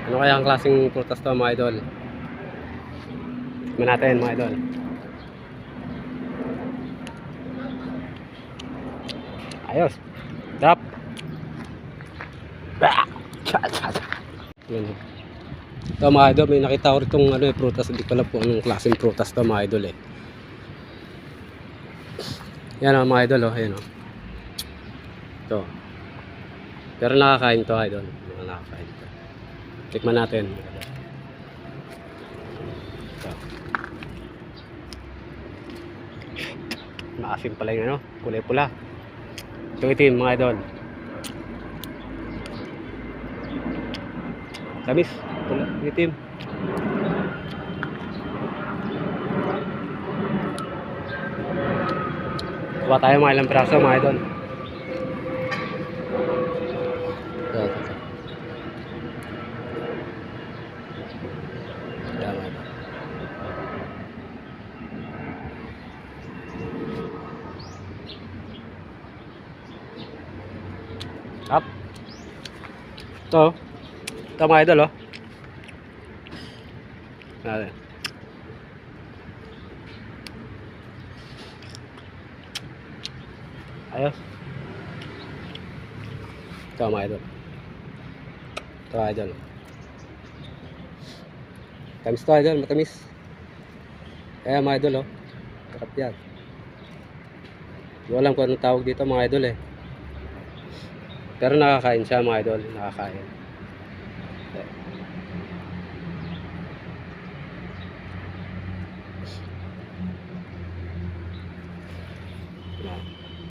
Ano kaya ang klaseng prutas to mga idol? Tignan natin mga idol. Ayos. Drop. Yan. Ito mga idol, may nakita ko ritong prutas. Hindi ko alam po anong klaseng prutas to mga idol eh. Yan mga idol oh, ayan oh. Ito. Pero nakakain to idol. Nakakain to. Tikman natin. Ito. Maasim pala yung kulay pula. Ito itim mga idol. Tamis, pula, itim. Kuha tayo mga ilang piraso mga idol. Ito. Yan mga idol. Up. Ito mga idol oh. Natin. Ayos. Ito mga idol. Ito idol. Tamis to idol, matamis. Kaya mga idol oh. Sarap yan. Hindi ko alam kung anong tawag dito mga idol eh. Pero nakakain siya mga idol, nakakain.